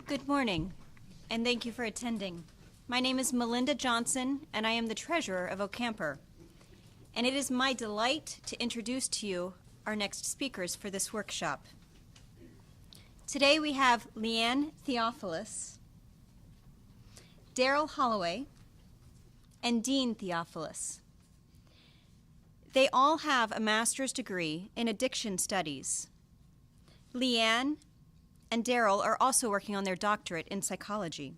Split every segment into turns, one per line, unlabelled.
Good morning, and thank you for attending. My name is Melinda Johnson, and I am the treasurer of Ocamper. And it is my delight to introduce to you our next speakers for this workshop. Today we have Leigh-Ann Theophilos, Daryl Holloway, and Dean Theophilos. They all have a master's degree in addiction studies. Leigh-Ann and Daryl are also working on their doctorate in psychology.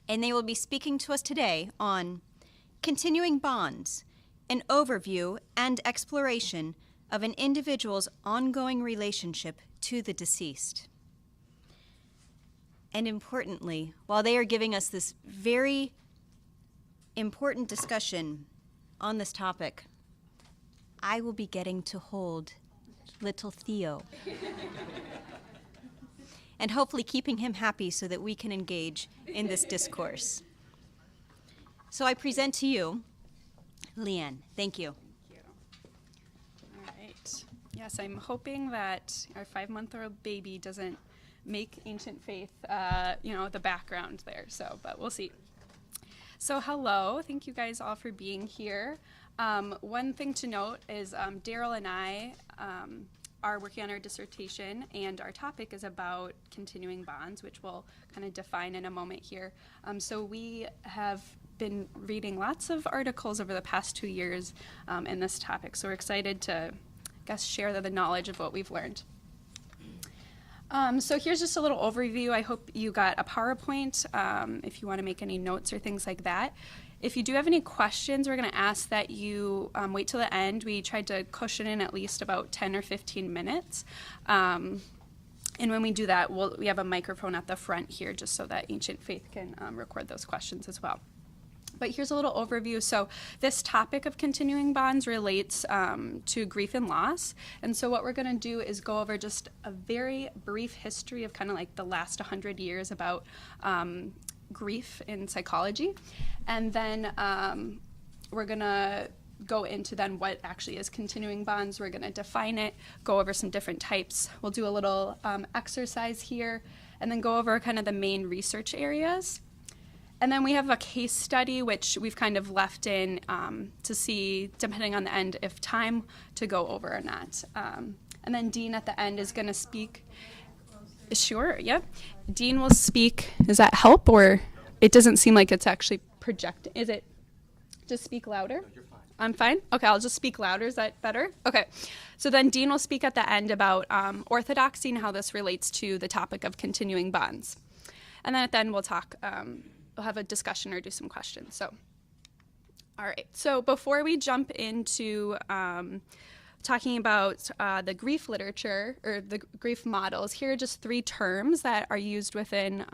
And they will be speaking to us today on continuing bonds, an overview and exploration of an individual's ongoing relationship to the deceased. And importantly, while they are giving us this very important discussion on this topic, I will be getting to hold little Theo. And hopefully keeping him happy so that we can engage in this discourse. So I present to you, Leigh-Ann. Thank you.
Thank you. All right. Yes, I'm hoping that our 5-month-old baby doesn't make ancient faith, the background there. But we'll see. So hello. Thank you guys all for being here. One thing to note is Daryl and I are working on our dissertation, and our topic is about continuing bonds, which we'll kind of define in a moment here. So we have been reading lots of articles over the past 2 years in this topic, so we're excited to, share the knowledge of what we've learned. So here's just a little overview. I hope you got a PowerPoint if you want to make any notes or things like that. If you do have any questions, we're going to ask that you wait till the end. We tried to cushion in at least about 10 or 15 minutes. And when we do that, we have a microphone at the front here just so that Ancient Faith can record those questions as well. But here's a little overview. So this topic of continuing bonds relates to grief and loss. And so what we're going to do is go over just a very brief history of kind of like the last 100 years about grief in psychology. And then we're going to go into then what actually is continuing bonds. We're going to define it, go over some different types. We'll do a little exercise here, and then go over kind of the main research areas. And then we have a case study, which we've kind of left in to see, depending on the end, if time to go over or not. And then Dean at the end is going to speak. Sure, yep. Dean will speak. Does that help, or it doesn't seem like it's actually projecting? Is it just speak louder? No, you're fine. I'm fine? Okay, I'll just speak louder. Is that better? Okay. So then Dean will speak at the end about orthodoxy and how this relates to the topic of continuing bonds. And then at the end we'll talk, we'll have a discussion or do some questions. So, all right. So before we jump into talking about the grief literature or the grief models, here are just 3 terms that are used within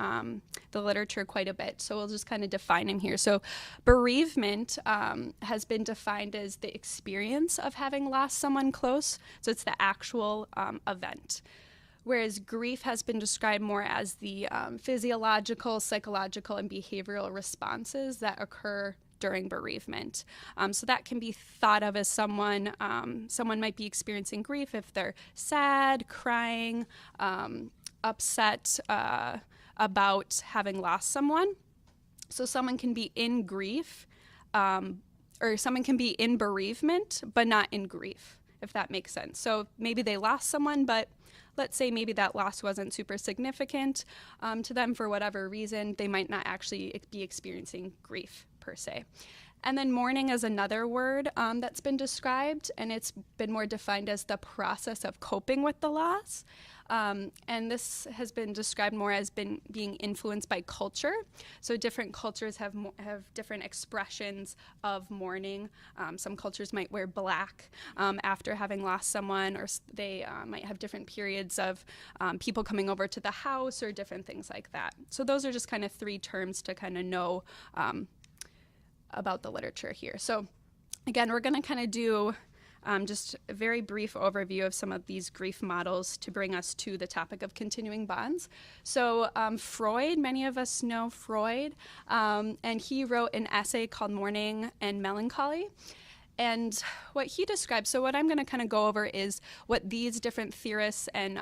the literature quite a bit. So we'll just kind of define them here. So bereavement has been defined as the experience of having lost someone close. So it's the actual event. Whereas grief has been described more as the physiological, psychological, and behavioral responses that occur during bereavement. So that can be thought of as someone might be experiencing grief if they're sad, crying, upset about having lost someone. So someone can be in grief, or someone can be in bereavement, but not in grief, if that makes sense. So maybe they lost someone, but let's say maybe that loss wasn't super significant to them for whatever reason. They might not actually be experiencing grief per se. And then mourning is another word that's been described, and it's been more defined as the process of coping with the loss. And this has been described more as being influenced by culture. So different cultures have different expressions of mourning. Some cultures might wear black after having lost someone, or they might have different periods of people coming over to the house or different things like that. So those are just kind of 3 terms to kind of know about the literature here. So again, we're going to kind of do just a very brief overview of some of these grief models to bring us to the topic of continuing bonds. So Freud, many of us know Freud, and he wrote an essay called Mourning and Melancholy. And what he describes, so what I'm going to kind of go over is what these different theorists and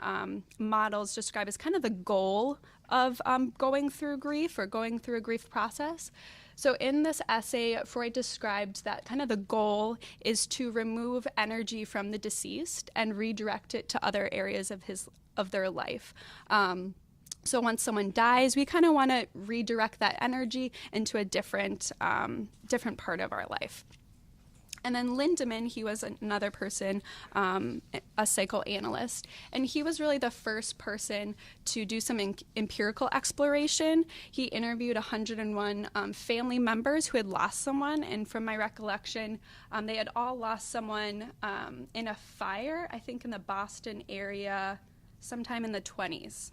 models describe as kind of the goal of going through grief or going through a grief process. So in this essay, Freud described that kind of the goal is to remove energy from the deceased and redirect it to other areas of their life. So once someone dies, we kind of want to redirect that energy into a different part of our life. And then Lindemann, he was another person, a psychoanalyst, and he was really the first person to do some empirical exploration. He interviewed 101 family members who had lost someone, and from my recollection, they had all lost someone in a fire, I think in the Boston area, sometime in the 20s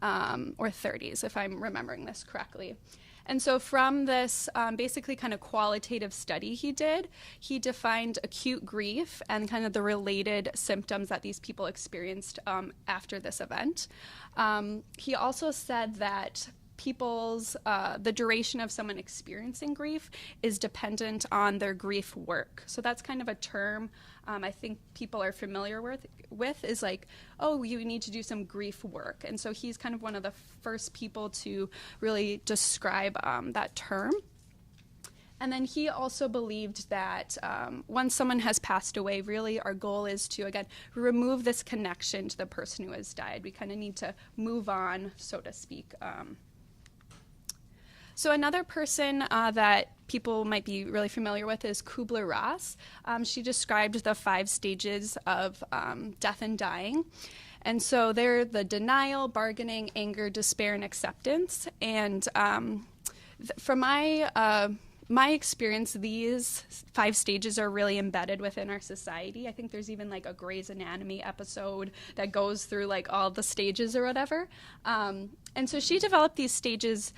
or 30s, if I'm remembering this correctly. And so from this basically kind of qualitative study he did, he defined acute grief and kind of the related symptoms that these people experienced after this event. He also said that the duration of someone experiencing grief is dependent on their grief work. So that's kind of a term I think people are familiar with is like, oh, you need to do some grief work. And so he's kind of one of the first people to really describe that term. And then he also believed that once someone has passed away, really our goal is to, again, remove this connection to the person who has died. We kind of need to move on, so to speak. So another person that people might be really familiar with is Kubler-Ross. She described the 5 stages of death and dying. And so they're the denial, bargaining, anger, despair, and acceptance. And from my experience, these 5 stages are really embedded within our society. I think there's even like a Grey's Anatomy episode that goes through like all the stages or whatever. And so she developed these stages.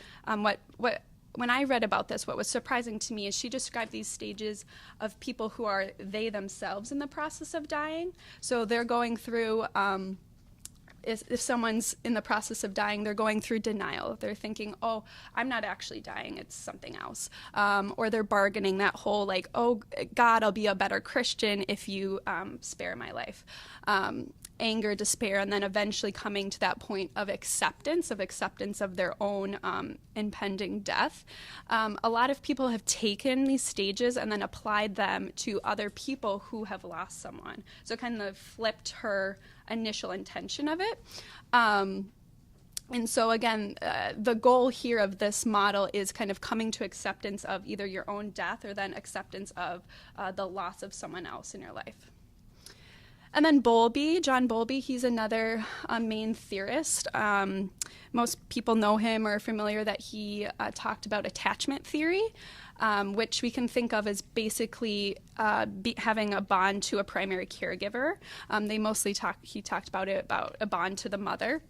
When I read about this, what was surprising to me is she described these stages of people who are they themselves in the process of dying. So they're going through if someone's in the process of dying, they're going through denial. They're thinking, oh, I'm not actually dying, it's something else. Or they're bargaining that whole like, oh, God, I'll be a better Christian if you spare my life. Anger, despair, and then eventually coming to that point of acceptance of their own impending death. A lot of people have taken these stages and then applied them to other people who have lost someone. So kind of flipped her initial intention of it. And so again, the goal here of this model is kind of coming to acceptance of either your own death or then acceptance of the loss of someone else in your life. And then Bowlby, John Bowlby, he's another main theorist. Most people know him or are familiar that he talked about attachment theory, which we can think of as basically having a bond to a primary caregiver. He talked about a bond to the mother.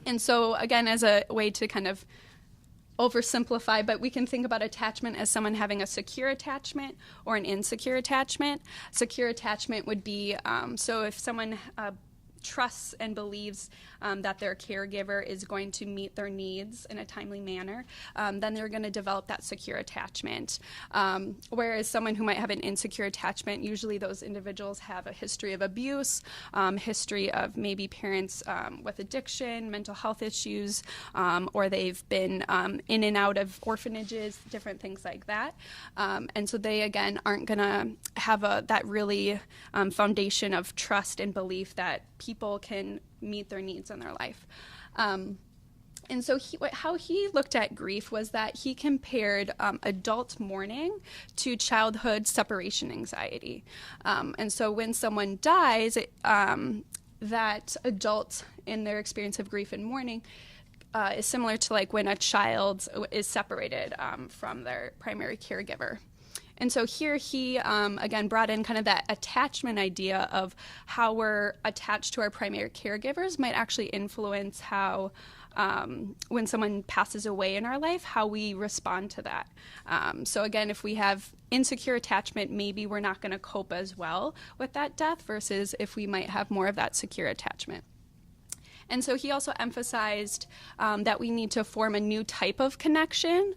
And so again, as a way to kind of oversimplify, but we can think about attachment as someone having a secure attachment or an insecure attachment. Secure attachment would be, so if someone trusts and believes that their caregiver is going to meet their needs in a timely manner, then they're going to develop that secure attachment. Whereas someone who might have an insecure attachment, usually those individuals have a history of abuse, history of maybe parents with addiction, mental health issues, or they've been in and out of orphanages, different things like that. And so they, again, aren't going to have that really foundation of trust and belief that people can meet their needs in their life. And so how he looked at grief was that he compared adult mourning to childhood separation anxiety. And so when someone dies, that adult in their experience of grief and mourning is similar to like when a child is separated from their primary caregiver. And so here he, again, brought in kind of that attachment idea of how we're attached to our primary caregivers might actually influence how, when someone passes away in our life, how we respond to that. So again, if we have insecure attachment, maybe we're not going to cope as well with that death versus if we might have more of that secure attachment. And so he also emphasized that we need to form a new type of connection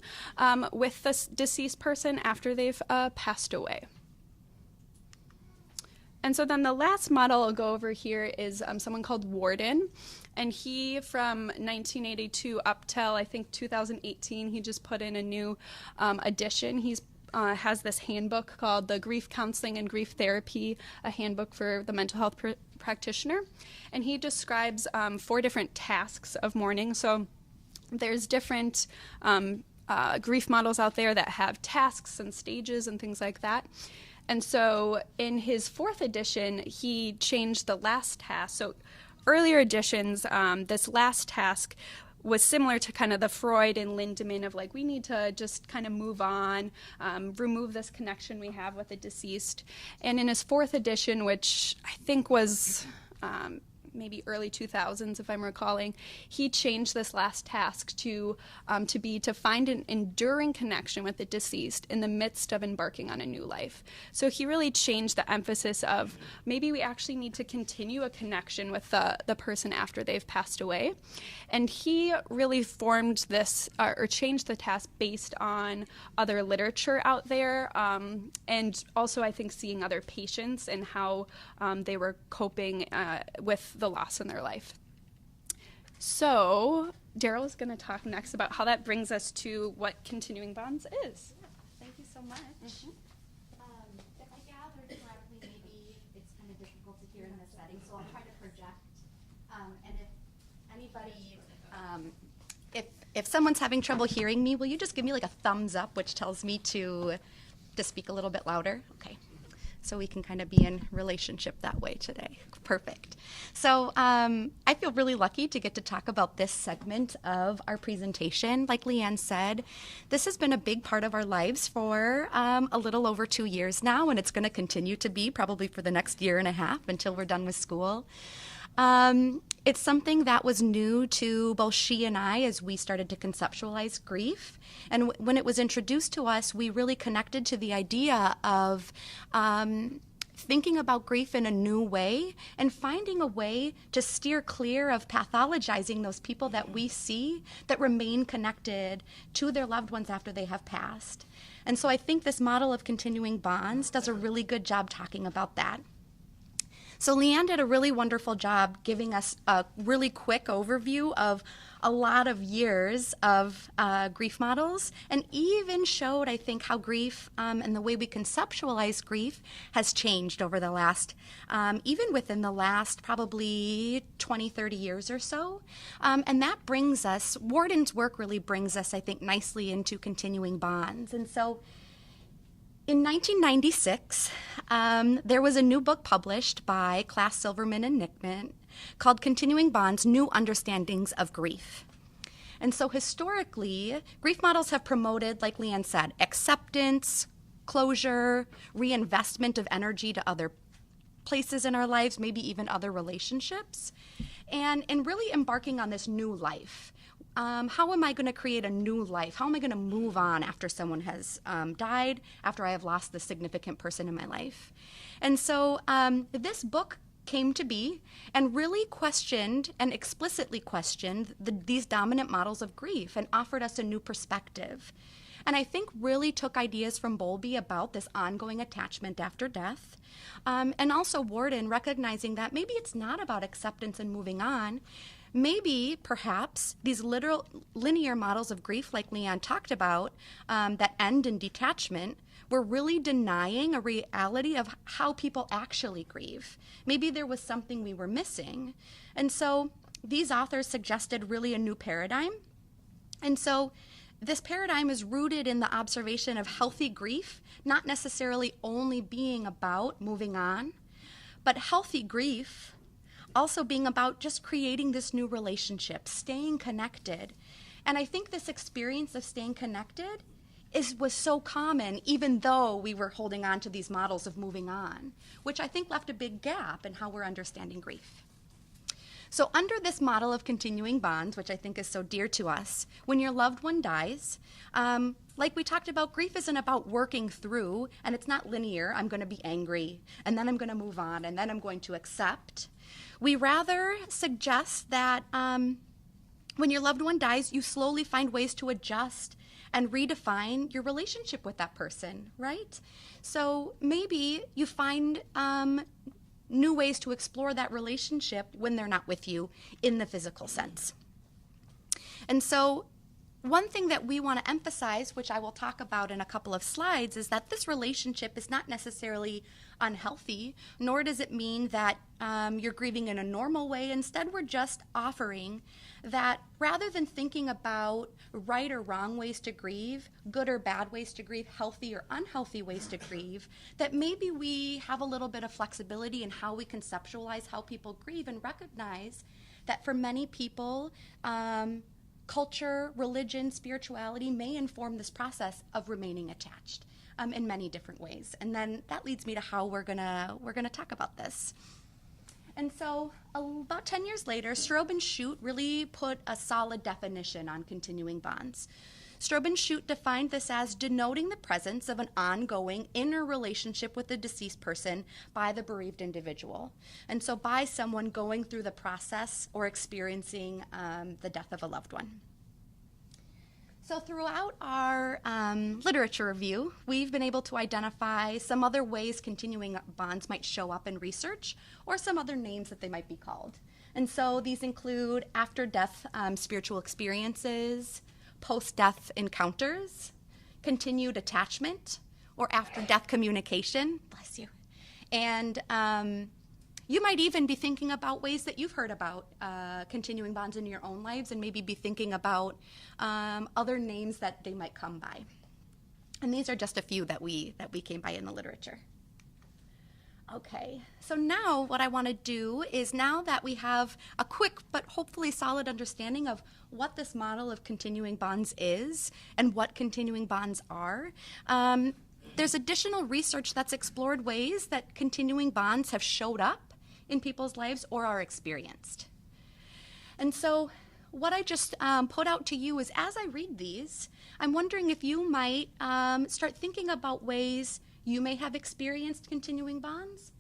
with the deceased person after they've passed away. And so then the last model I'll go over here is someone called Warden. And he, from 1982 up till, I think, 2018, he just put in a new edition. He's has this handbook called the Grief Counseling and Grief Therapy, a handbook for the mental health practitioner. And he describes 4 different tasks of mourning. So there's different grief models out there that have tasks and stages and things like that. And so in his 4th edition, he changed the last task. So earlier editions, this last task was similar to kind of the Freud and Lindemann of like, we need to just kind of move on, remove this connection we have with the deceased. And in his 4th edition, which I think was maybe early 2000s, if I'm recalling, he changed this last task to be to find an enduring connection with the deceased in the midst of embarking on a new life. So he really changed the emphasis of maybe we actually need to continue a connection with the person after they've passed away. And he really formed this or changed the task based on other literature out there, and also I think seeing other patients and how they were coping with the loss in their life. So Daryl is going to talk next about how that brings us to what continuing bonds is.
Yeah, thank you so much. If I gathered correctly, maybe it's kind of difficult to hear in this setting, so I'll try to project. And if anybody, if someone's having trouble hearing me, will you just give me like a thumbs up, which tells me to speak a little bit louder? Okay. So we can kind of be in relationship that way today. Perfect. So I feel really lucky to get to talk about this segment of our presentation. Like Leigh-Ann said, this has been a big part of our lives for a little over 2 years now, and it's going to continue to be probably for the next 1.5 years until we're done with school. It's something that was new to both she and I as we started to conceptualize grief. And when it was introduced to us, we really connected to the idea of thinking about grief in a new way and finding a way to steer clear of pathologizing those people that we see that remain connected to their loved ones after they have passed. And so I think this model of continuing bonds does a really good job talking about that. So Leigh-Ann did a really wonderful job giving us a really quick overview of a lot of years of grief models, and even showed, I think, how grief and the way we conceptualize grief has changed over the last, even within the last probably 20, 30 years or so. And that brings us, Warden's work really brings us, I think, nicely into continuing bonds. And so in 1996, there was a new book published by Class Silverman and Nickman called Continuing Bonds, New Understandings of Grief. And so historically, grief models have promoted, like Leigh-Ann said, acceptance, closure, reinvestment of energy to other places in our lives, maybe even other relationships, and really embarking on this new life. How am I going to create a new life? How am I going to move on after someone has died, after I have lost the significant person in my life? And so this book came to be and really questioned and explicitly questioned these dominant models of grief and offered us a new perspective. And I think really took ideas from Bowlby about this ongoing attachment after death, and also Warden recognizing that maybe it's not about acceptance and moving on. Maybe, perhaps, these literal linear models of grief like Leigh-Ann talked about that end in detachment were really denying a reality of how people actually grieve. Maybe there was something we were missing. And so these authors suggested really a new paradigm. And so this paradigm is rooted in the observation of healthy grief, not necessarily only being about moving on, but healthy grief also being about just creating this new relationship, staying connected. And I think this experience of staying connected was so common, even though we were holding on to these models of moving on, which I think left a big gap in how we're understanding grief. So under this model of continuing bonds, which I think is so dear to us, when your loved one dies, like we talked about, grief isn't about working through, and it's not linear. I'm going to be angry, and then I'm going to move on, and then I'm going to accept. We rather suggest that
When your loved one dies, you slowly find ways to adjust and redefine your relationship with that person, right? So maybe you find new ways to explore that relationship when they're not with you in the physical sense. And so one thing that we want to emphasize, which I will talk about in a couple of slides, is that this relationship is not necessarily unhealthy, nor does it mean that you're grieving in a normal way. Instead, we're just offering that rather than thinking about right or wrong ways to grieve, good or bad ways to grieve, healthy or unhealthy ways to grieve, that maybe we have a little bit of flexibility in how we conceptualize how people grieve and recognize that for many people, culture, religion, spirituality may inform this process of remaining attached in many different ways. And then that leads me to how we're gonna talk about this. And so about 10 years later, Strobe and Shute really put a solid definition on continuing bonds. Strobe and Shute defined this as denoting the presence of an ongoing inner relationship with the deceased person by the bereaved individual. And so by someone going through the process or experiencing the death of a loved one. So throughout our literature review, we've been able to identify some other ways continuing bonds might show up in research or some other names that they might be called. And so these include after-death spiritual experiences, post-death encounters, continued attachment, or after-death communication. Bless you. And you might even be thinking about ways that you've heard about continuing bonds in your own lives and maybe be thinking about other names that they might come by. And these are just a few that we came by in the literature. Okay, so now what I want to do is, now that we have a quick but hopefully solid understanding of what this model of continuing bonds is and what continuing bonds are, there's additional research that's explored ways that continuing bonds have showed up in people's lives or are experienced. And so what I just put out to you is, as I read these, I'm wondering if you might start thinking about ways you may have experienced continuing bonds.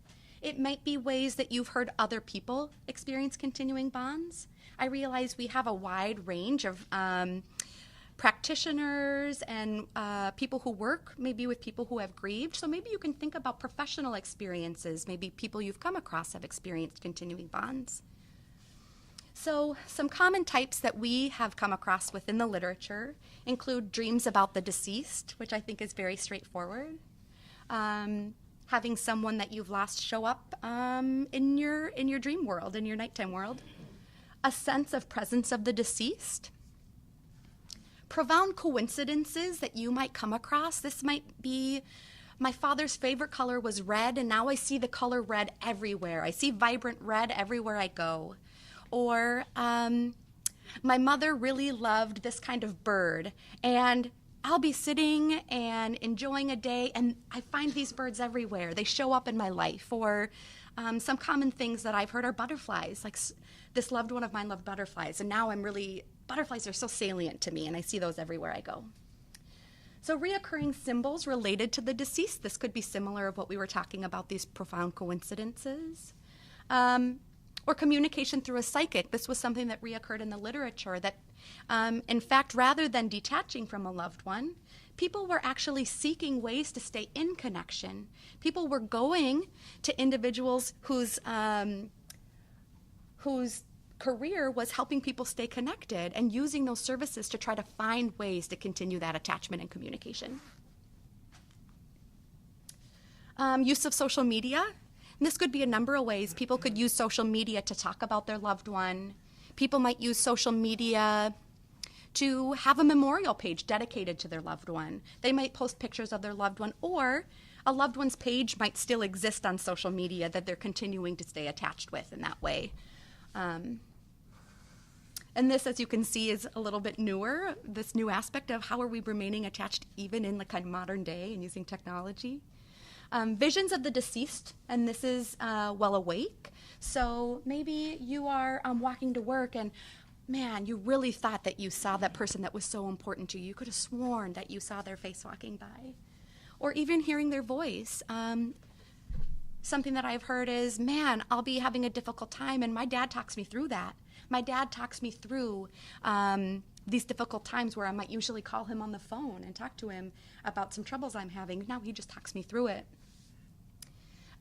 It might be ways that you've heard other people experience continuing bonds. I realize we have a wide range of practitioners and people who work maybe with people who have grieved. So maybe you can think about professional experiences. Maybe people you've come across have experienced continuing bonds. So some common types that we have come across within the literature include dreams about the deceased, which I think is very straightforward. Having someone that you've lost show up in your dream world, in your nighttime world. A sense of presence of the deceased. Profound coincidences that you might come across. This might be, my father's favorite color was red, and now I see the color red everywhere. I see vibrant red everywhere I go. Or my mother really loved this kind of bird, and I'll be sitting and enjoying a day, and I find these birds everywhere. They show up in my life. Or some common things that I've heard are butterflies. Like this loved one of mine loved butterflies, and now butterflies are so salient to me, and I see those everywhere I go. So reoccurring symbols related to the deceased. This could be similar of what we were talking about, these profound coincidences. Or communication through a psychic. This was something that reoccurred in the literature, that in fact, rather than detaching from a loved one, people were actually seeking ways to stay in connection. People were going to individuals whose career was helping people stay connected and using those services to try to find ways to continue that attachment and communication. Use of social media. And this could be a number of ways. People could use social media to talk about their loved one. People might use social media to have a memorial page dedicated to their loved one. They might post pictures of their loved one, or a loved one's page might still exist on social media that they're continuing to stay attached with in that way. And this, as you can see, is a little bit newer, this new aspect of how are we remaining attached even in the kind of modern day and using technology. Visions of the deceased, and this is well awake. So maybe you are walking to work and, man, you really thought that you saw that person that was so important to you. You could have sworn that you saw their face walking by. Or even hearing their voice. Something that I've heard is, man, I'll be having a difficult time, and my dad talks me through that. My dad talks me through these difficult times where I might usually call him on the phone and talk to him about some troubles I'm having. Now he just talks me through it.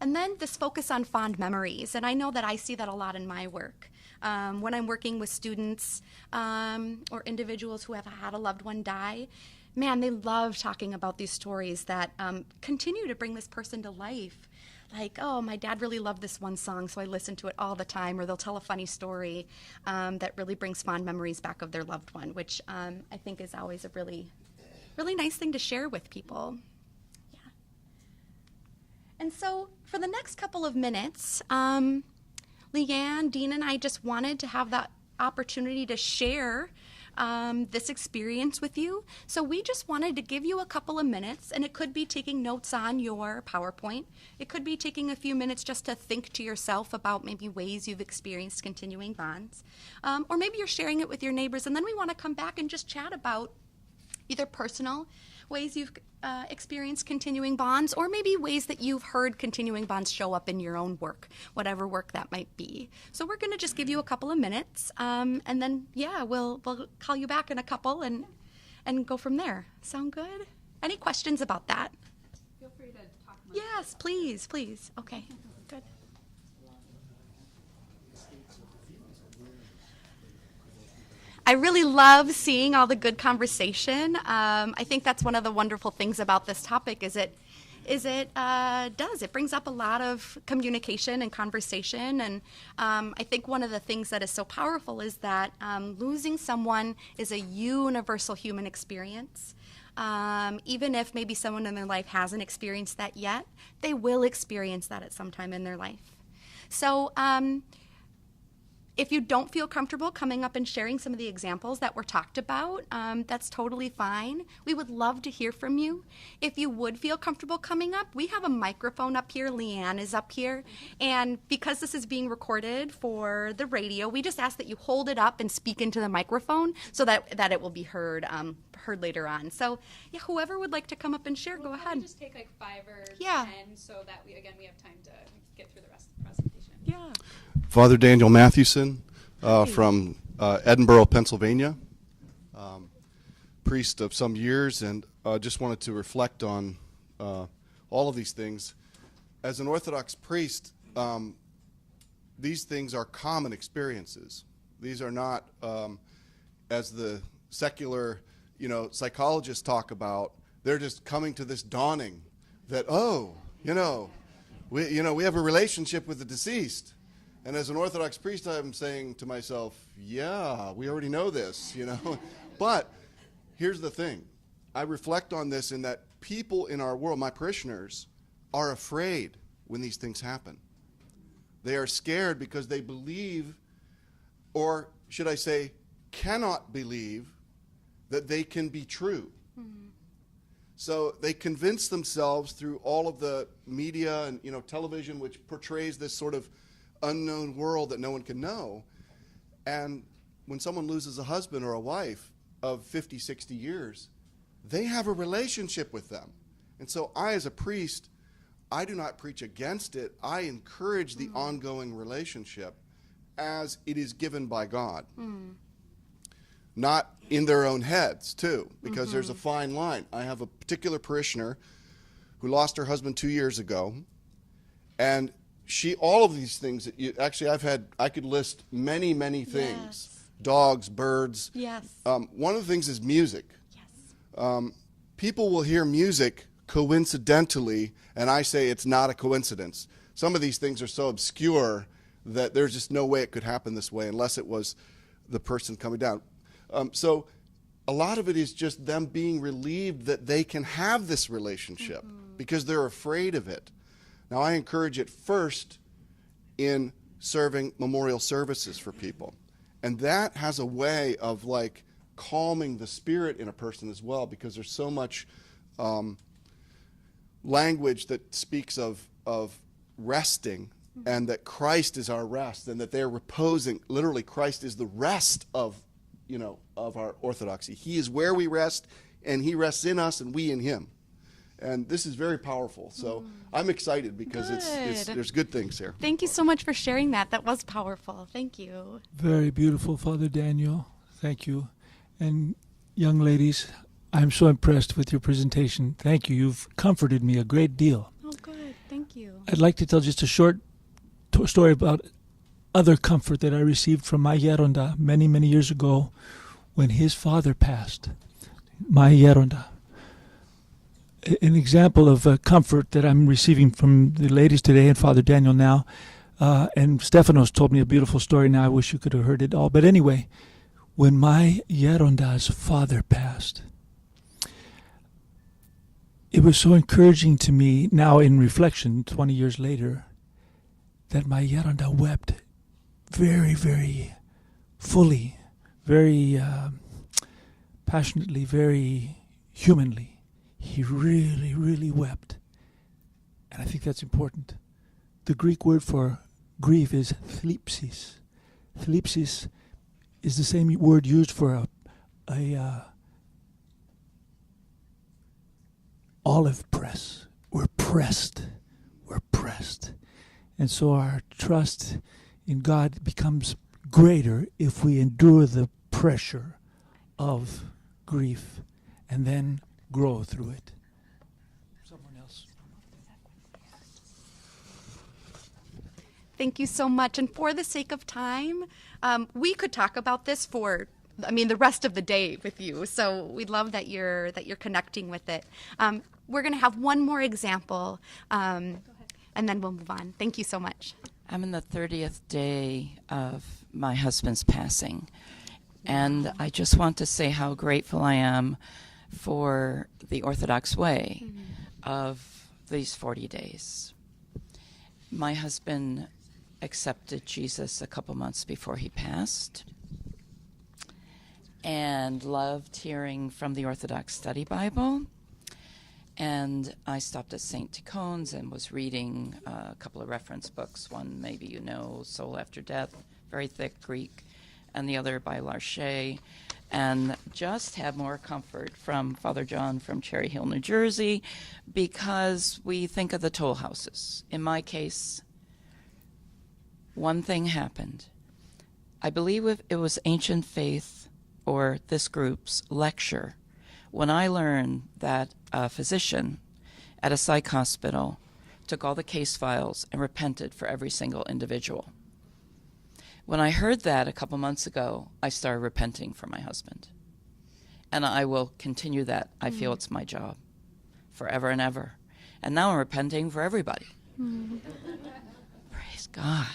And then this focus on fond memories, and I know that I see that a lot in my work. When I'm working with students or individuals who have had a loved one die, man, they love talking about these stories that continue to bring this person to life. Like, oh, my dad really loved this one song, so I listen to it all the time, or they'll tell a funny story that really brings fond memories back of their loved one, which I think is always a really, really nice thing to share with people. And so for the next couple of minutes, Leigh-Ann, Dean, and I just wanted to have that opportunity to share this experience with you. So we just wanted to give you a couple of minutes, and it could be taking notes on your PowerPoint. It could be taking a few minutes just to think to yourself about maybe ways you've experienced continuing bonds. Or maybe you're sharing it with your neighbors, and then we want to come back and just chat about either personal ways you've experienced continuing bonds, or maybe ways that you've heard continuing bonds show up in your own work, whatever work that might be. So we're going to just give you a couple of minutes, and then, yeah, we'll call you back in a couple and go from there. Sound good? Any questions about that?
Feel free to talk more.
Yes, please, please. Okay, good. I really love seeing all the good conversation. I think that's one of the wonderful things about this topic is it brings up a lot of communication and conversation. And I think one of the things that is so powerful is that losing someone is a universal human experience. Even if maybe someone in their life hasn't experienced that yet, they will experience that at some time in their life. So if you don't feel comfortable coming up and sharing some of the examples that were talked about, that's totally fine. We would love to hear from you. If you would feel comfortable coming up, we have a microphone up here. Leigh-Ann is up here. And because this is being recorded for the radio, we just ask that you hold it up and speak into the microphone so that it will be heard later on. So yeah, whoever would like to come up and share, go ahead.
Just take like 5 or
10
so that we have time to get through the rest of the presentation.
Yeah.
Father Daniel Mathewson from Edinburgh, Pennsylvania, priest of some years, and just wanted to reflect on all of these things. As an Orthodox priest, these things are common experiences. These are not, as the secular, psychologists talk about, they're just coming to this dawning that, we have a relationship with the deceased. And as an Orthodox priest, I'm saying to myself, yeah, we already know this, But here's the thing. I reflect on this in that people in our world, my parishioners, are afraid when these things happen. They are scared because they believe, or should I say, cannot believe that they can be true. Mm-hmm. So they convince themselves through all of the media and television, which portrays this sort of unknown world that no one can know. And when someone loses a husband or a wife of 50, 60 years, they have a relationship with them. And so I, as a priest, I do not preach against it. I encourage the ongoing relationship as it is given by God. Not in their own heads, too, because there's a fine line. I have a particular parishioner who lost her husband 2 years ago, and all of these things that I could list many, many things. Yes. Dogs, birds.
Yes.
One of the things is music.
Yes.
People will hear music coincidentally, and I say it's not a coincidence. Some of these things are so obscure that there's just no way it could happen this way unless it was the person coming down. So a lot of it is just them being relieved that they can have this relationship because they're afraid of it. Now, I encourage it first in serving memorial services for people. And that has a way of calming the spirit in a person as well, because there's so much language that speaks of resting and that Christ is our rest and that they're reposing. Literally, Christ is the rest of our orthodoxy. He is where we rest, and he rests in us and we in him. And this is very powerful. So I'm excited because there's good things here.
Thank you so much for sharing that. That was powerful. Thank you.
Very beautiful, Father Daniel. Thank you. And young ladies, I'm so impressed with your presentation. Thank you. You've comforted me a great deal.
Oh, good. Thank you.
I'd like to tell just a short story about other comfort that I received from my Yeronda many, many years ago when his father passed. My Yeronda. An example of comfort that I'm receiving from the ladies today and Father Daniel now. And Stephanos told me a beautiful story. Now I wish you could have heard it all. But anyway, when my Yeronda's father passed, it was so encouraging to me now in reflection 20 years later that my Yeronda wept very, very fully, very passionately, very humanly. He really, really wept. And I think that's important. The Greek word for grief is thlipsis. Thlipsis is the same word used for a olive press. We're pressed. We're pressed. And so our trust in God becomes greater if we endure the pressure of grief and then grow through it. Someone else.
Thank you so much. And for the sake of time, we could talk about this for, the rest of the day with you. So we love that you're connecting with it. We're going to have one more example, and then we'll move on. Thank you so much.
I'm in the 30th day of my husband's passing, and I just want to say how grateful I am for the Orthodox way of these 40 days. My husband accepted Jesus a couple months before he passed and loved hearing from the Orthodox Study Bible. And I stopped at St. Tikhon's and was reading a couple of reference books. One, maybe you know, Soul After Death, very thick Greek, and the other by Larche. And just had more comfort from Father John from Cherry Hill, New Jersey, because we think of the toll houses. In my case, one thing happened. I believe it was Ancient Faith or this group's lecture when I learned that a physician at a psych hospital took all the case files and repented for every single individual. When I heard that a couple months ago, I started repenting for my husband. And I will continue that. I feel it's my job forever and ever. And now I'm repenting for everybody. Praise God.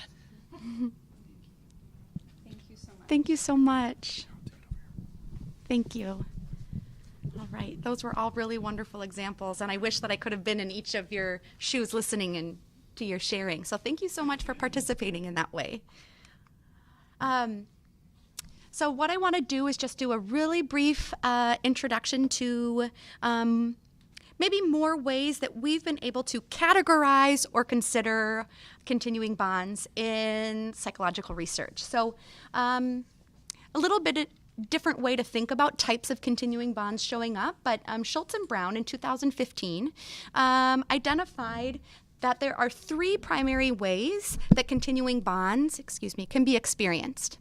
Thank you so much.
Thank you so much. Thank you. All right. Those were all really wonderful examples, and I wish that I could have been in each of your shoes listening and to your sharing. So thank you so much for participating in that way. So what I want to do is just do a really brief introduction to maybe more ways that we've been able to categorize or consider continuing bonds in psychological research. So a little bit different way to think about types of continuing bonds showing up, but Schultz and Brown in 2015 identified that there are three primary ways that continuing bonds, can be experienced.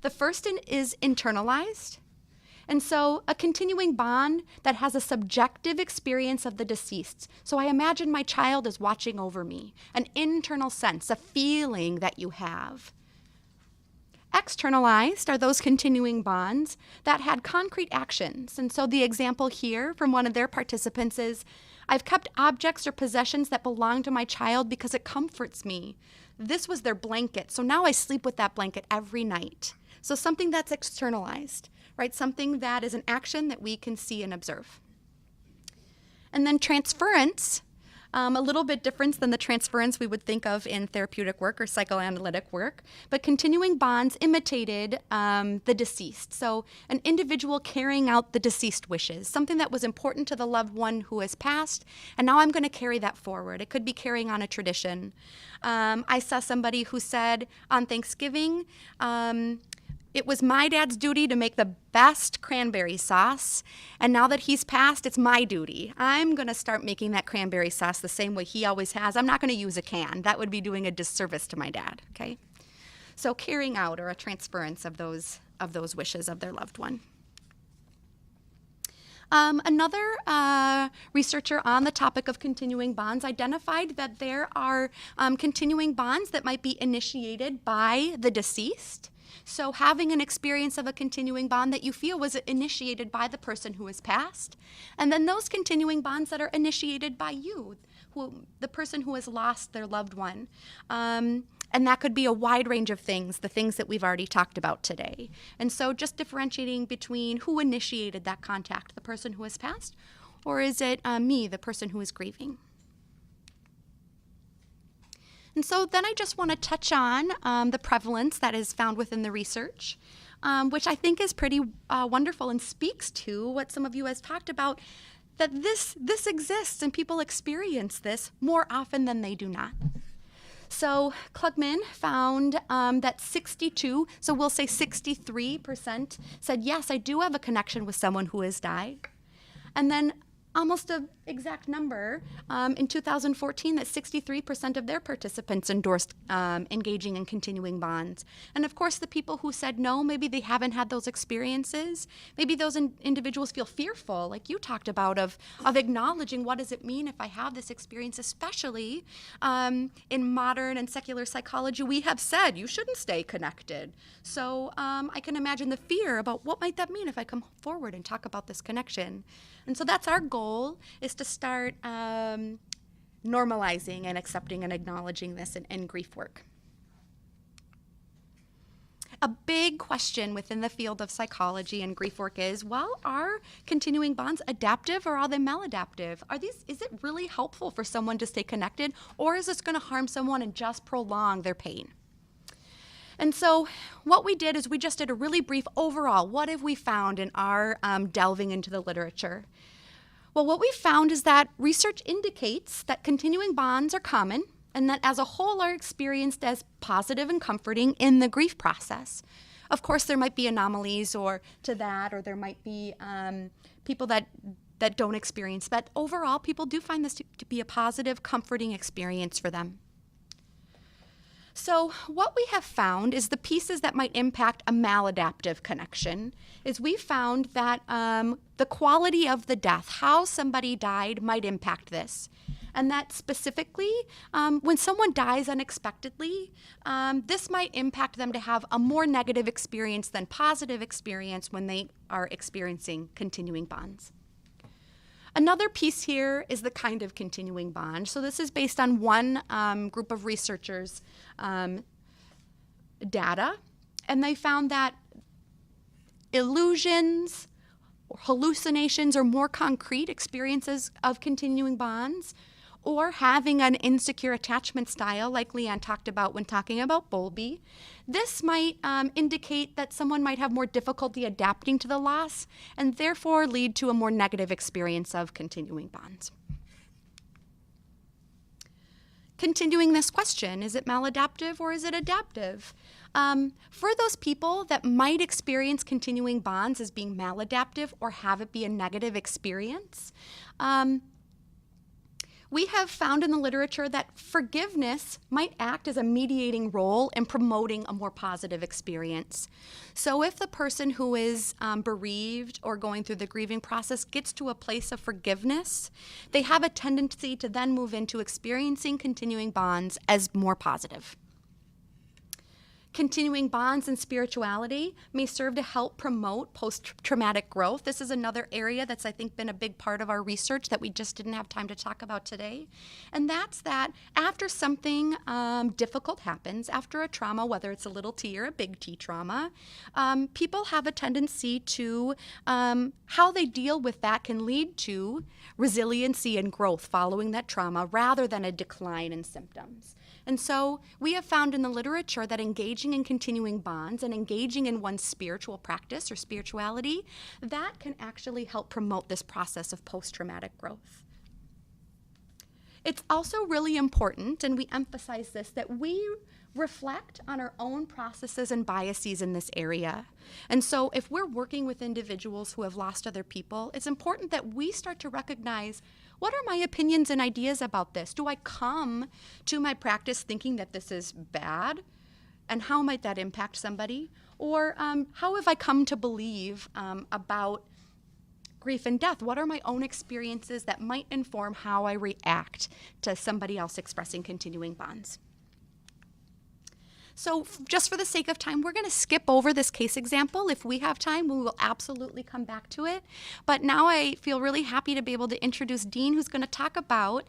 The first is internalized. And so a continuing bond that has a subjective experience of the deceased. So I imagine my child is watching over me, an internal sense, a feeling that you have. Externalized are those continuing bonds that had concrete actions. And so the example here from one of their participants is, I've kept objects or possessions that belong to my child because it comforts me. This was their blanket, so now I sleep with that blanket every night. So something that's externalized, right? Something that is an action that we can see and observe. And then transference, a little bit different than the transference we would think of in therapeutic work or psychoanalytic work, but continuing bonds imitated the deceased. So an individual carrying out the deceased wishes, something that was important to the loved one who has passed, and now I'm going to carry that forward. It could be carrying on a tradition. I saw somebody who said on Thanksgiving, it was my dad's duty to make the best cranberry sauce, and now that he's passed, it's my duty. I'm going to start making that cranberry sauce the same way he always has. I'm not going to use a can. That would be doing a disservice to my dad, okay? So carrying out, or a transference of those wishes of their loved one. Another researcher on the topic of continuing bonds identified that there are continuing bonds that might be initiated by the deceased. So having an experience of a continuing bond that you feel was initiated by the person who has passed, and then those continuing bonds that are initiated by you, the person who has lost their loved one. And that could be a wide range of things, the things that we've already talked about today. And so just differentiating between who initiated that contact, the person who has passed, or is it me, the person who is grieving? And so then I just want to touch on the prevalence that is found within the research, which I think is pretty wonderful and speaks to what some of you has talked about, that this exists and people experience this more often than they do not. So Klugman found that 62, so we'll say 63% said, yes, I do have a connection with someone who has died. And then almost an exact number in 2014 that 63% of their participants endorsed engaging in continuing bonds. And of course, the people who said no, maybe they haven't had those experiences. Maybe those individuals feel fearful, like you talked about, of acknowledging what does it mean if I have this experience, especially in modern and secular psychology. We have said you shouldn't stay connected. So I can imagine the fear about what might that mean if I come forward and talk about this connection. And so that's our goal, is to start normalizing and accepting and acknowledging this in grief work. A big question within the field of psychology and grief work is, well, are continuing bonds adaptive or are they maladaptive? Is it really helpful for someone to stay connected, or is this going to harm someone and just prolong their pain? And so what we did is we just did a really brief overall, what have we found in our delving into the literature? Well, what we found is that research indicates that continuing bonds are common and that as a whole are experienced as positive and comforting in the grief process. Of course, there might be anomalies or there might be people that don't experience that. Overall, people do find this to be a positive, comforting experience for them. So what we have found is the pieces that might impact a maladaptive connection is we found that the quality of the death, how somebody died, might impact this. And that specifically, when someone dies unexpectedly, this might impact them to have a more negative experience than positive experience when they are experiencing continuing bonds. Another piece here is the kind of continuing bond. So this is based on one group of researchers' data, and they found that illusions or hallucinations or more concrete experiences of continuing bonds, or having an insecure attachment style like Leigh-Ann talked about when talking about Bowlby, this might indicate that someone might have more difficulty adapting to the loss and therefore lead to a more negative experience of continuing bonds. Continuing this question, is it maladaptive or is it adaptive? For those people that might experience continuing bonds as being maladaptive or have it be a negative experience, we have found in the literature that forgiveness might act as a mediating role in promoting a more positive experience. So if the person who is bereaved or going through the grieving process gets to a place of forgiveness, they have a tendency to then move into experiencing continuing bonds as more positive. Continuing bonds and spirituality may serve to help promote post-traumatic growth. This is another area that's, I think, been a big part of our research that we just didn't have time to talk about today. And that's that after something difficult happens, after a trauma, whether it's a little t or a big T trauma, people have a tendency to, how they deal with that can lead to resiliency and growth following that trauma rather than a decline in symptoms. And so we have found in the literature that engaging in continuing bonds and engaging in one's spiritual practice or spirituality, that can actually help promote this process of post-traumatic growth. It's also really important, and we emphasize this, that we reflect on our own processes and biases in this area. And so if we're working with individuals who have lost other people, it's important that we start to recognize, what are my opinions and ideas about this? Do I come to my practice thinking that this is bad? And how might that impact somebody? Or how have I come to believe about grief and death? What are my own experiences that might inform how I react to somebody else expressing continuing bonds? So just for the sake of time, we're going to skip over this case example. If we have time, we will absolutely come back to it. But now I feel really happy to be able to introduce Dean, who's going to talk about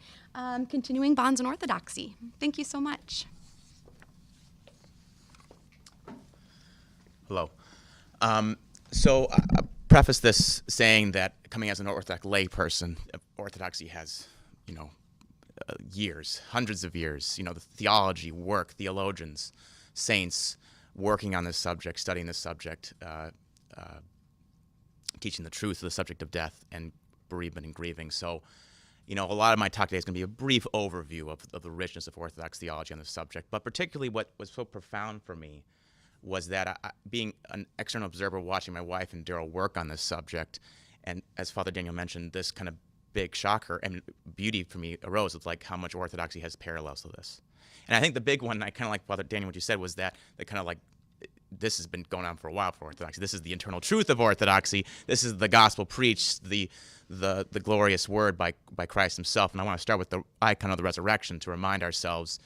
continuing bonds in Orthodoxy. Thank you so much.
Hello. So I'll preface this saying that coming as an Orthodox lay person, Orthodoxy has, years, hundreds of years, the theology, work, theologians, saints working on this subject, studying this subject, teaching the truth of the subject of death and bereavement and grieving. So, a lot of my talk today is going to be a brief overview of the richness of Orthodox theology on this subject. But particularly what was so profound for me was that being an external observer watching my wife and Daryl work on this subject, and as Father Daniel mentioned, this kind of big shocker and beauty for me arose with like how much Orthodoxy has parallels to this. And I think the big one, I kind of like Father Daniel, what you said, was that kind of like this has been going on for a while for Orthodoxy. This is the internal truth of Orthodoxy. This is the gospel preached, the glorious word by Christ himself. And I want to start with the icon of the resurrection to remind ourselves,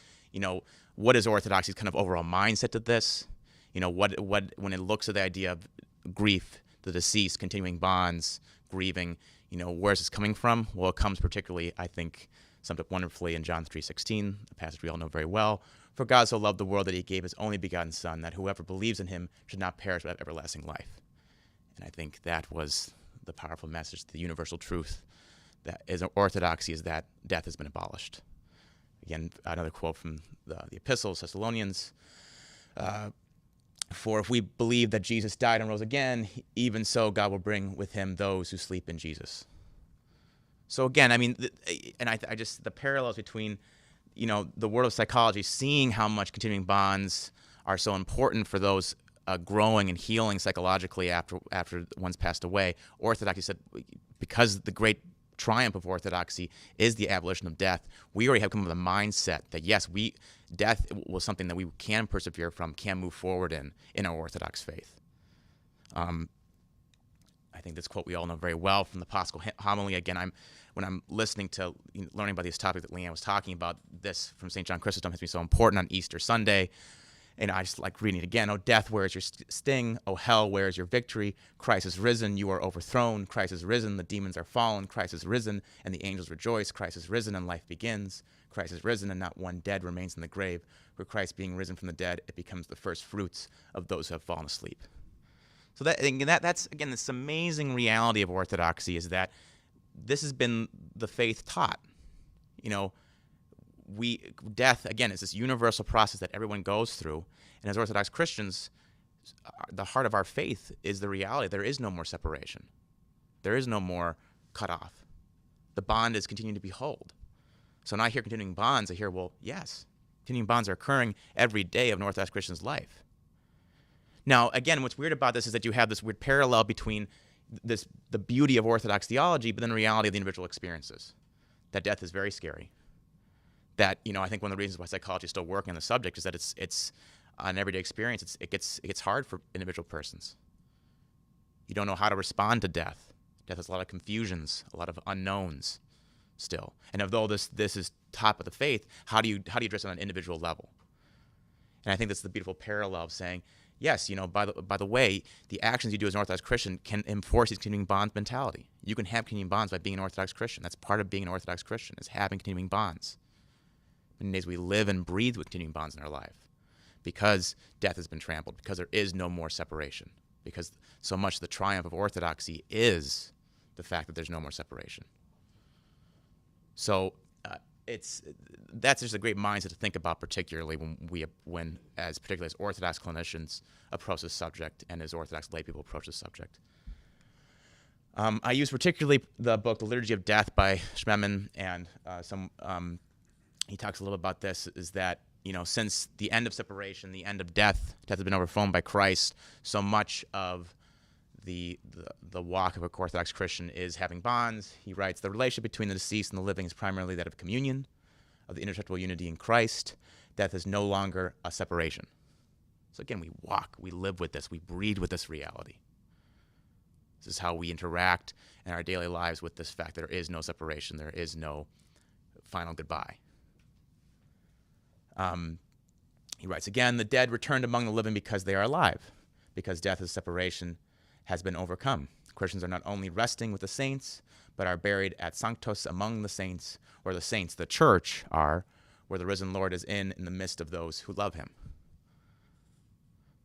what is Orthodoxy's kind of overall mindset to this? What when it looks at the idea of grief, the deceased, continuing bonds, grieving, where's this coming from? Well, it comes particularly, I think, summed up wonderfully in John 3:16, a passage we all know very well. For God so loved the world that he gave his only begotten Son, that whoever believes in him should not perish but have everlasting life. And I think that was the powerful message, the universal truth that is Orthodoxy, is that death has been abolished. Again, another quote from the Epistles, Thessalonians. For if we believe that Jesus died and rose again, even so God will bring with him those who sleep in Jesus. So again, I mean, I just, the parallels between, the world of psychology, seeing how much continuing bonds are so important for those growing and healing psychologically after one's passed away. Orthodoxy said, because the great triumph of Orthodoxy is the abolition of death, we already have come with a mindset that yes, death was something that we can persevere from, can move forward in our Orthodox faith. I think this quote we all know very well from the Paschal Homily. Again, when I'm listening to, learning about these topics that Leigh-Ann was talking about, this from St. John Chrysostom has been so important on Easter Sunday. And I just like reading it again. Oh, death, where is your sting? Oh, hell, where is your victory? Christ is risen, you are overthrown. Christ is risen, the demons are fallen. Christ is risen, and the angels rejoice. Christ is risen, and life begins. Christ is risen, and not one dead remains in the grave. For Christ being risen from the dead, it becomes the first fruits of those who have fallen asleep. So that's, again, this amazing reality of Orthodoxy, is that this has been the faith taught. Death, again, is this universal process that everyone goes through. And as Orthodox Christians, the heart of our faith is the reality. There is no more separation. There is no more cutoff. The bond is continuing to be held. So when I hear continuing bonds, I hear, well, yes, continuing bonds are occurring every day of an Orthodox Christian's life. Now, again, what's weird about this is that you have this weird parallel between the beauty of Orthodox theology, but then the reality of the individual experiences. That death is very scary. That, I think one of the reasons why psychology is still working on the subject is that it's an everyday experience. It gets hard for individual persons. You don't know how to respond to death. Death has a lot of confusions, a lot of unknowns still. And although this is top of the faith, how do you address it on an individual level? And I think that's the beautiful parallel of saying, yes, by the way, the actions you do as an Orthodox Christian can enforce these continuing bonds mentality. You can have continuing bonds by being an Orthodox Christian. That's part of being an Orthodox Christian, is having continuing bonds. Many days we live and breathe with continuing bonds in our life because death has been trampled, because there is no more separation, because so much the triumph of Orthodoxy is the fact that there's no more separation. So that's just a great mindset to think about, particularly particularly as Orthodox clinicians approach this subject and as Orthodox lay people approach this subject. I use particularly the book The Liturgy of Death by Cashman, and he talks a little about this, is that since the end of separation, the end of death has been overthrown by Christ, so much of the walk of a Orthodox Christian is having bonds. He writes, the relationship between the deceased and the living is primarily that of communion, of the indestructible unity in Christ. Death is no longer a separation. So again, we walk, we live with this, we breathe with this reality. This is how we interact in our daily lives with this fact that there is no separation, there is no final goodbye. He writes again, the dead returned among the living because they are alive, because death as separation has been overcome. Christians are not only resting with the saints, but are buried at sanctos among the saints, where the saints, the church, are, where the risen Lord is in the midst of those who love him.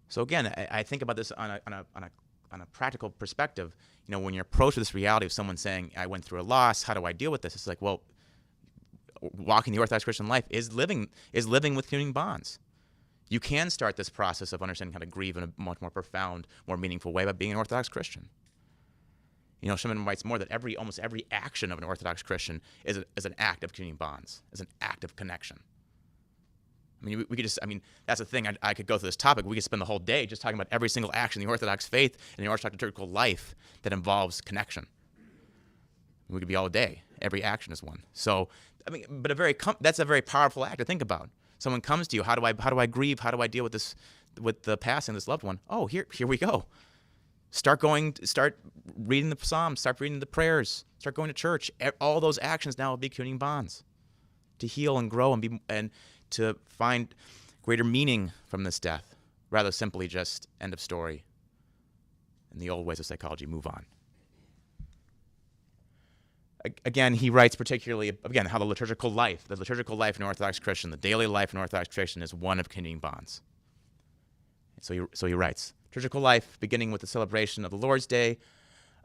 So again, I think about this on a practical perspective. When you're approached with this reality of someone saying, I went through a loss, how do I deal with this? It's like, well, walking the Orthodox Christian life is living with communing bonds. You can start this process of understanding how to grieve in a much more profound, more meaningful way by being an Orthodox Christian. Cashman writes more that almost every action of an Orthodox Christian is an act of communing bonds, is an act of connection. We could just, that's the thing. I could go through this topic. We could spend the whole day just talking about every single action in the Orthodox faith and the Orthodox liturgical life that involves connection. We could be all day. Every action is one. So, but that's a very powerful act to think about. Someone comes to you. How do I grieve? How do I deal with this, with the passing of this loved one? Oh, here we go. Start reading the Psalms. Start reading the prayers. Start going to church. All those actions now will be communing bonds to heal and grow and to find greater meaning from this death, rather simply just end of story. In the old ways of psychology, move on. Again, he writes particularly, how the liturgical life in Orthodox Christian, the daily life in Orthodox Christian is one of communing bonds. So he writes, liturgical life, beginning with the celebration of the Lord's Day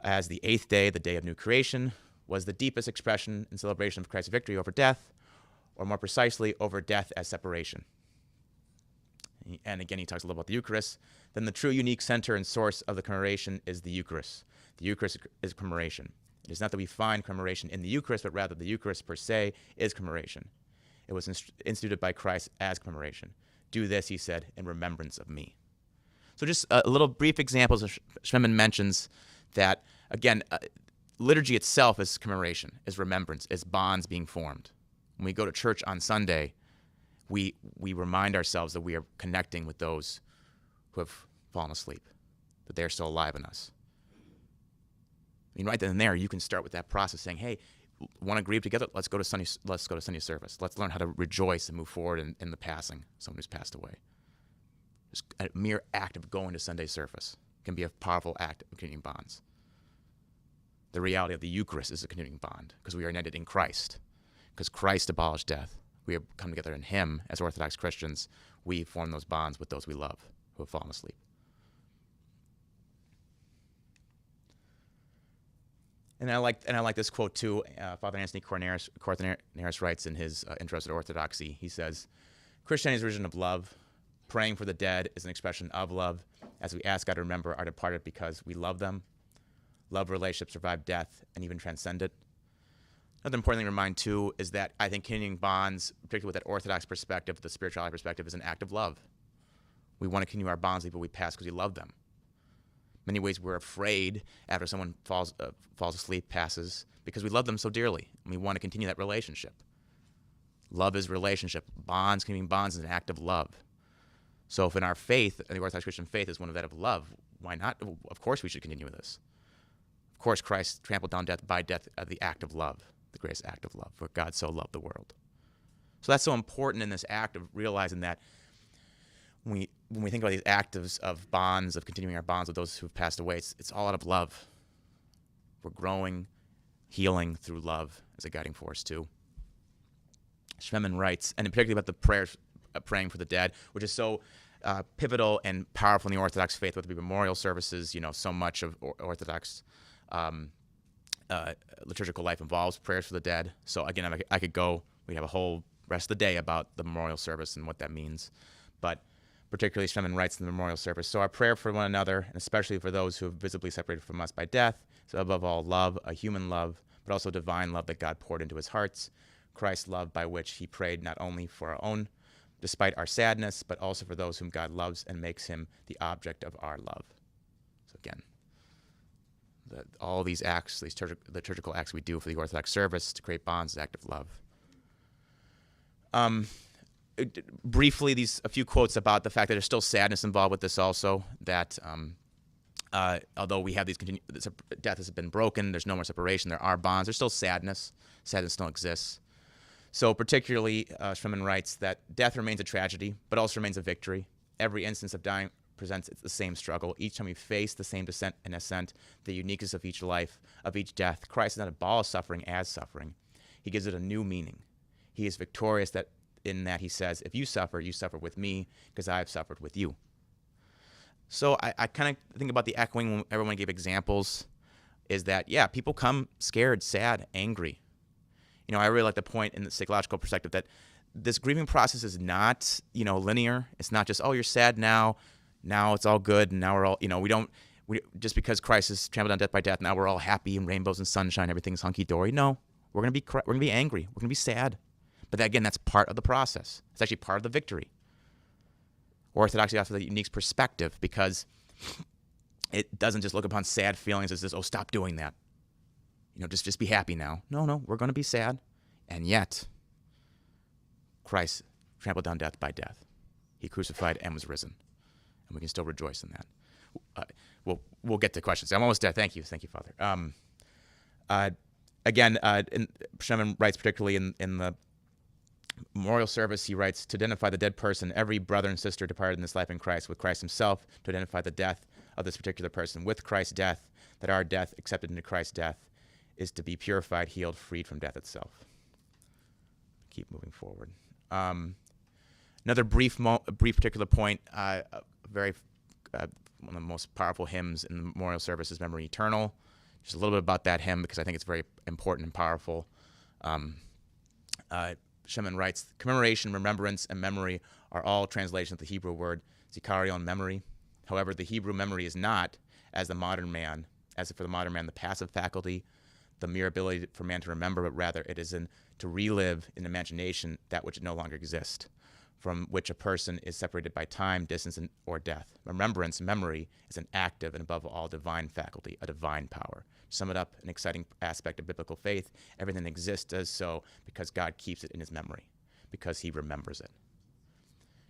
as the 8th day, the day of new creation, was the deepest expression and celebration of Christ's victory over death, or more precisely, over death as separation. And again, he talks a little about the Eucharist. Then the true unique center and source of the commemoration is the Eucharist. The Eucharist is commemoration. It is not that we find commemoration in the Eucharist, but rather the Eucharist per se is commemoration. It was instituted by Christ as commemoration. Do this, he said, in remembrance of me. So just a little brief examples. Cashman mentions that, again, liturgy itself is commemoration, is remembrance, is bonds being formed. When we go to church on Sunday, we remind ourselves that we are connecting with those who have fallen asleep, that they are still alive in us. Right then and there, you can start with that process, saying, "Hey, want to grieve together? Let's go to Sunday service. Let's learn how to rejoice and move forward in the passing of someone who's passed away." Just a mere act of going to Sunday service can be a powerful act of communing bonds. The reality of the Eucharist is a communing bond because we are united in Christ. Because Christ abolished death, we have come together in him as Orthodox Christians. We form those bonds with those we love who have fallen asleep. And I like this quote too. Father Anthony Cortinaris writes in his Intro to Orthodoxy. He says, "Christianity's religion of love. Praying for the dead is an expression of love, as we ask God to remember our departed because we love them. Love relationships survive death and even transcend it." Another important thing to remind, too, is that I think continuing bonds, particularly with that Orthodox perspective, the spirituality perspective, is an act of love. We want to continue our bonds with people we pass because we love them. In many ways, we're afraid after someone falls asleep, passes, because we love them so dearly, and we want to continue that relationship. Love is relationship. Bonds, continuing bonds, is an act of love. So if in our faith, the Orthodox Christian faith is one of that of love, why not? Of course we should continue with this. Of course Christ trampled down death by death of the act of love, the greatest act of love, for God so loved the world. So that's so important in this act of realizing that when we think about these acts of bonds, of continuing our bonds with those who have passed away, it's all out of love. We're growing, healing through love as a guiding force too. Cashman writes, and particularly about the prayers, praying for the dead, which is so pivotal and powerful in the Orthodox faith, whether it be memorial services. So much of Orthodox liturgical life involves prayers for the dead. So again, I could go, we have a whole rest of the day about the memorial service and what that means. But particularly, Cashman writes in the memorial service, "So our prayer for one another, and especially for those who have visibly separated from us by death, so above all love, a human love, but also divine love that God poured into his hearts, Christ's love by which he prayed not only for our own, despite our sadness, but also for those whom God loves and makes him the object of our love. So again, all these acts, these liturgical acts we do for the Orthodox service to create bonds is an act of love. Briefly, a few quotes about the fact that there's still sadness involved with this also, that although we have death has been broken, there's no more separation, there are bonds, there's still sadness. Sadness still exists. So particularly, Cashman writes that death remains a tragedy, but also remains a victory. Every instance of dying presents the same struggle. Each time we face the same descent and ascent, the uniqueness of each life, of each death, Christ does not abolish suffering as suffering. He gives it a new meaning. He is victorious in that he says, if you suffer with me, because I have suffered with you. So I kind of think about the echoing when everyone gave examples, is that, yeah, people come scared, sad, angry. I really like the point in the psychological perspective that this grieving process is not, linear. It's not just, oh, you're sad now it's all good, and now we're all, just because Christ has trampled down death by death, now we're all happy and rainbows and sunshine, everything's hunky-dory. No, we're going to be angry. We're going to be sad. But again, that's part of the process. It's actually part of the victory. Orthodoxy offers a unique perspective because it doesn't just look upon sad feelings as this, oh, stop doing that. Just be happy now. No, we're going to be sad. And yet, Christ trampled down death by death. He crucified and was risen. And we can still rejoice in that. We'll get to questions. I'm almost dead. Thank you, Father. Again, Cashman writes particularly in the memorial service, he writes, to identify the dead person, every brother and sister departed in this life in Christ, with Christ himself, to identify the death of this particular person with Christ's death, that our death accepted into Christ's death is to be purified, healed, freed from death itself. Keep moving forward. Another brief particular point, one of the most powerful hymns in the memorial service is Memory Eternal. Just a little bit about that hymn because I think it's very important and powerful. Cashman writes, commemoration, remembrance, and memory are all translations of the Hebrew word zikarion, memory. However, the Hebrew memory is not, as for the modern man, the passive faculty, the mere ability for man to remember, but rather it is to relive in imagination that which no longer exists, from which a person is separated by time, distance, or death. Remembrance, memory, is an active and above all divine faculty, a divine power. To sum it up, an exciting aspect of biblical faith, everything that exists does so because God keeps it in his memory, because he remembers it.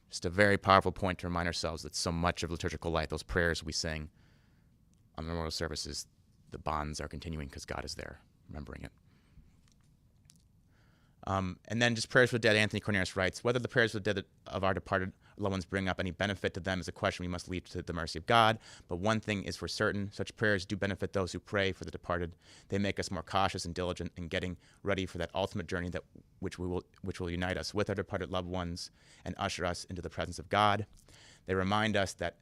Just a very powerful point to remind ourselves that so much of liturgical life, those prayers we sing on the memorial services, the bonds are continuing because God is there, remembering it. And then just prayers for the dead. Anthony Cornelius writes, whether the prayers for the dead of our departed loved ones bring up any benefit to them is a question we must leave to the mercy of God. But one thing is for certain, such prayers do benefit those who pray for the departed. They make us more cautious and diligent in getting ready for that ultimate journey which will unite us with our departed loved ones and usher us into the presence of God. They remind us that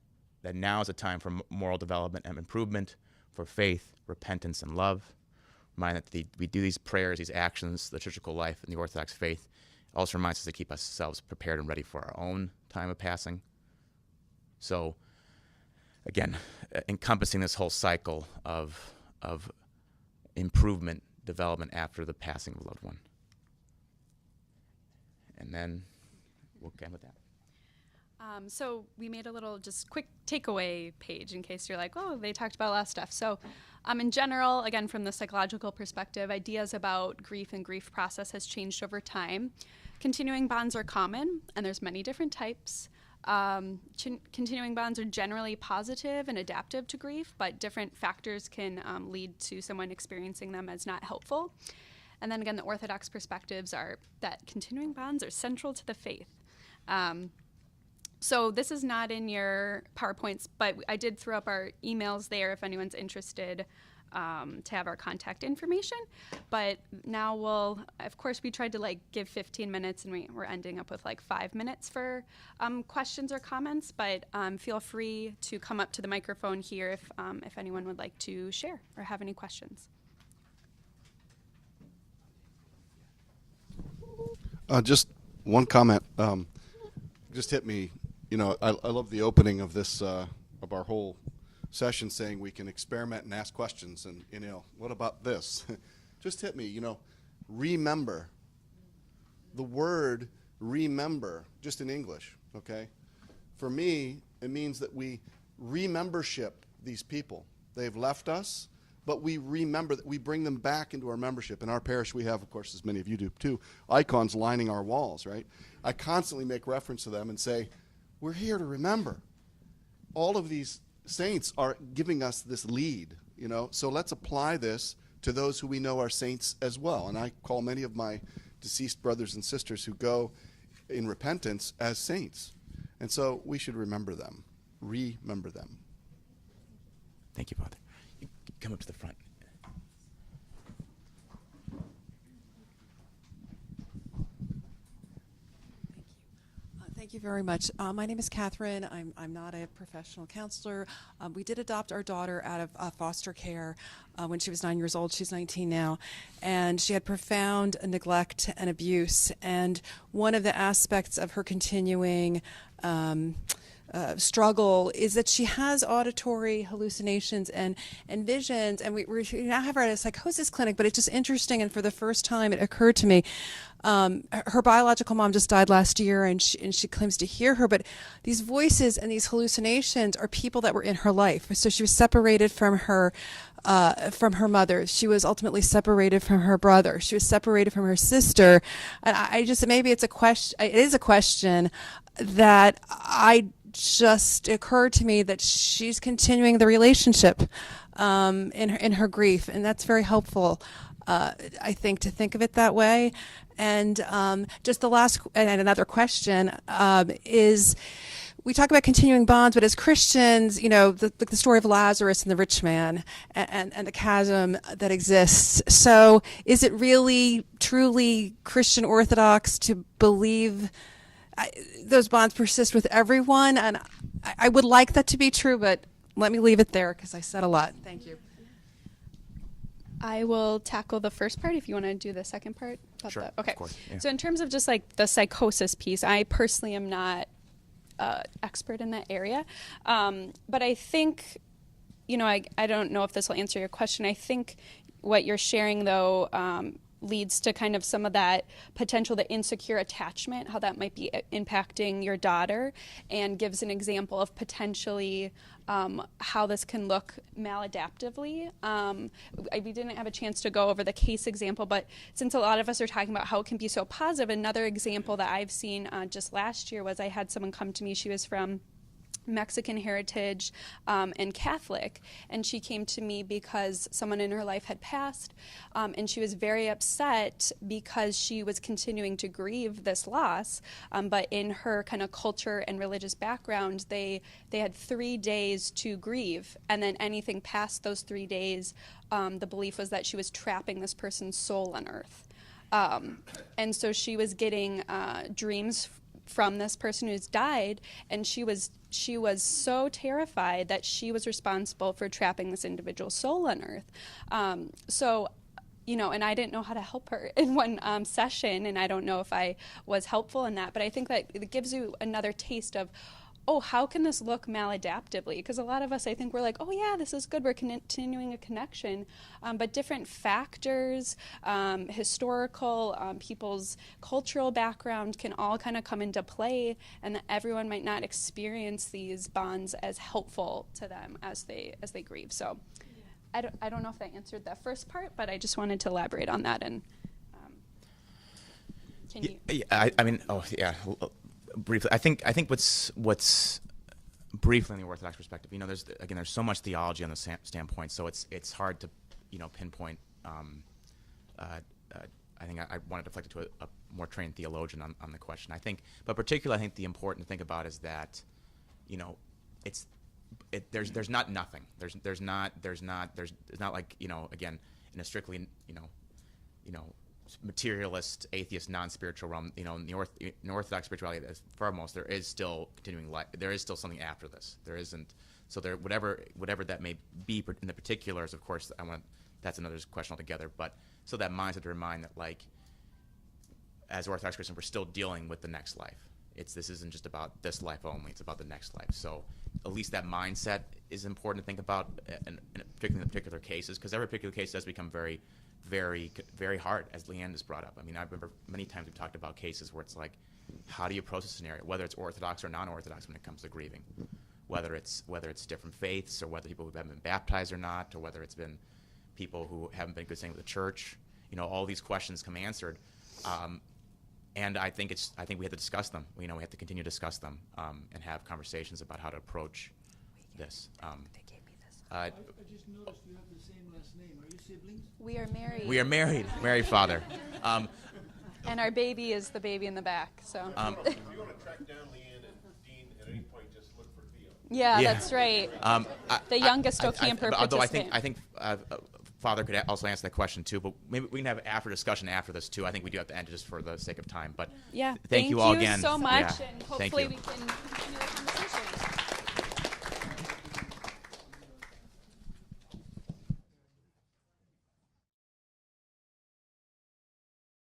now is a time for moral development and improvement, for faith, repentance, and love. Remind that we do these prayers, these actions, the liturgical life, and the Orthodox faith. It also reminds us to keep ourselves prepared and ready for our own time of passing. So, again, encompassing this whole cycle of improvement, development after the passing of a loved one. And then we'll end with that.
So we made a little just quick takeaway page in case you're like, oh, they talked about a lot of stuff. So in general, again, from the psychological perspective, ideas about grief and grief process has changed over time. Continuing bonds are common, and there's many different types. Continuing bonds are generally positive and adaptive to grief, but different factors can lead to someone experiencing them as not helpful. And then again, the Orthodox perspectives are that continuing bonds are central to the faith. So this is not in your PowerPoints, but I did throw up our emails there if anyone's interested to have our contact information. But now of course, we tried to give 15 minutes, and we're ending up with 5 minutes for questions or comments. But feel free to come up to the microphone here if anyone would like to share or have any questions.
Just one comment. Just hit me. I love the opening of this, of our whole session, saying we can experiment and ask questions. And, what about this? Just hit me, remember. The word remember, just in English, okay? For me, it means that we remembership these people. They've left us, but we remember that we bring them back into our membership. In our parish, we have, of course, as many of you do too, icons lining our walls, right? I constantly make reference to them and say, we're here to remember. All of these saints are giving us this lead, you know, so let's apply this to those who we know are saints as well. And I call many of my deceased brothers and sisters who go in repentance as saints. And so we should remember them, remember them.
Thank you, Father. You come up to the front.
Thank you very much. My name is Catherine. I'm not a professional counselor. We did adopt our daughter out of foster care when she was 9 years old. She's 19 now. And she had profound neglect and abuse. And one of the aspects of her continuing struggle is that she has auditory hallucinations and visions. And we now have her at a psychosis clinic, but it's just interesting. And for the first time, it occurred to me, her biological mom just died last year, and she claims to hear her, but these voices and these hallucinations are people that were in her life. So she was separated from her mother. She was ultimately separated from her brother. She was separated from her sister. And I just, maybe it's a question, it is a question that just occurred to me, that she's continuing the relationship in her grief, and that's very helpful, I think, to think of it that way. And just the last and another question is, we talk about continuing bonds, but as Christians, you know, the story of Lazarus and the rich man and the chasm that exists. So is it really, truly Christian Orthodox to believe those bonds persist with everyone? And I would like that to be true, but let me leave it there because I said a lot. Thank you.
I will tackle the first part if you want to do the second part.
Sure,
Okay.
of course, yeah.
So in terms of just like the psychosis piece, I personally am not expert in that area. But I think, you know, I don't know if this will answer your question. I think what you're sharing, though, leads to kind of some of that potential, the insecure attachment, how that might be impacting your daughter, and gives an example of potentially how this can look maladaptively. We didn't have a chance to go over the case example, but since a lot of us are talking about how it can be so positive, another example that I've seen just last year was I had someone come to me. She was from Mexican heritage and Catholic, and she came to me because someone in her life had passed, and she was very upset because she was continuing to grieve this loss, but in her kind of culture and religious background, they had 3 days to grieve, and then anything past those 3 days, the belief was that she was trapping this person's soul on earth. And so she was getting dreams from this person who's died, and she was so terrified that she was responsible for trapping this individual's soul on earth. So, you know, and I didn't know how to help her in one session, and I don't know if I was helpful in that, but I think that it gives you another taste of, oh, how can this look maladaptively? Because a lot of us, I think, we're like, oh yeah, this is good, we're continuing a connection. But different factors, historical, people's cultural background can all kind of come into play, and that everyone might not experience these bonds as helpful to them as they grieve. So I don't know if that answered that first part, but I just wanted to elaborate on that. And can you?
Yeah, I mean, oh yeah. Briefly, I think what's briefly in the Orthodox perspective, you know, there's so much theology on the standpoint, so it's hard to, you know, pinpoint. I think I want to deflect it to a more trained theologian on the question. But particularly, I think the important to think about is that, you know, there's not nothing. There's not like, you know, again, in a strictly, you know, materialist, atheist, non-spiritual realm, you know, in Orthodox spirituality, as foremost, there is still continuing life. There is still something after this. There isn't. So there, whatever that may be in the particulars, of course, that's another question altogether. But so that mindset to remind that, like, as Orthodox Christians, we're still dealing with the next life. This isn't just about this life only. It's about the next life. So at least that mindset is important to think about, particularly in particular cases, because every particular case does become very, very, very hard, as Leigh-Ann has brought up. I mean, I remember many times we've talked about cases where it's like, how do you approach the scenario, whether it's Orthodox or non-Orthodox when it comes to grieving, whether it's different faiths, or whether people who haven't been baptized or not, or whether it's been people who haven't been good standing with the church. You know, all these questions come answered, and I think we have to discuss them. You know, we have to continue to discuss them and have conversations about how to approach this.
I just noticed you have the same last name. Are you siblings?
We are married.
We are married, married father.
And our baby is the baby in the back. So.
If you want to track down Leigh-Ann and Dean at any point, just look for Theo.
Yeah, that's right. The youngest Ocamper
although
participant.
I think Father could also answer that question too, but maybe we can have after discussion after this too. I think we do have to end just for the sake of time. But
yeah,
thank you all again.
so much,
Yeah,
and
thank
hopefully
you.
we can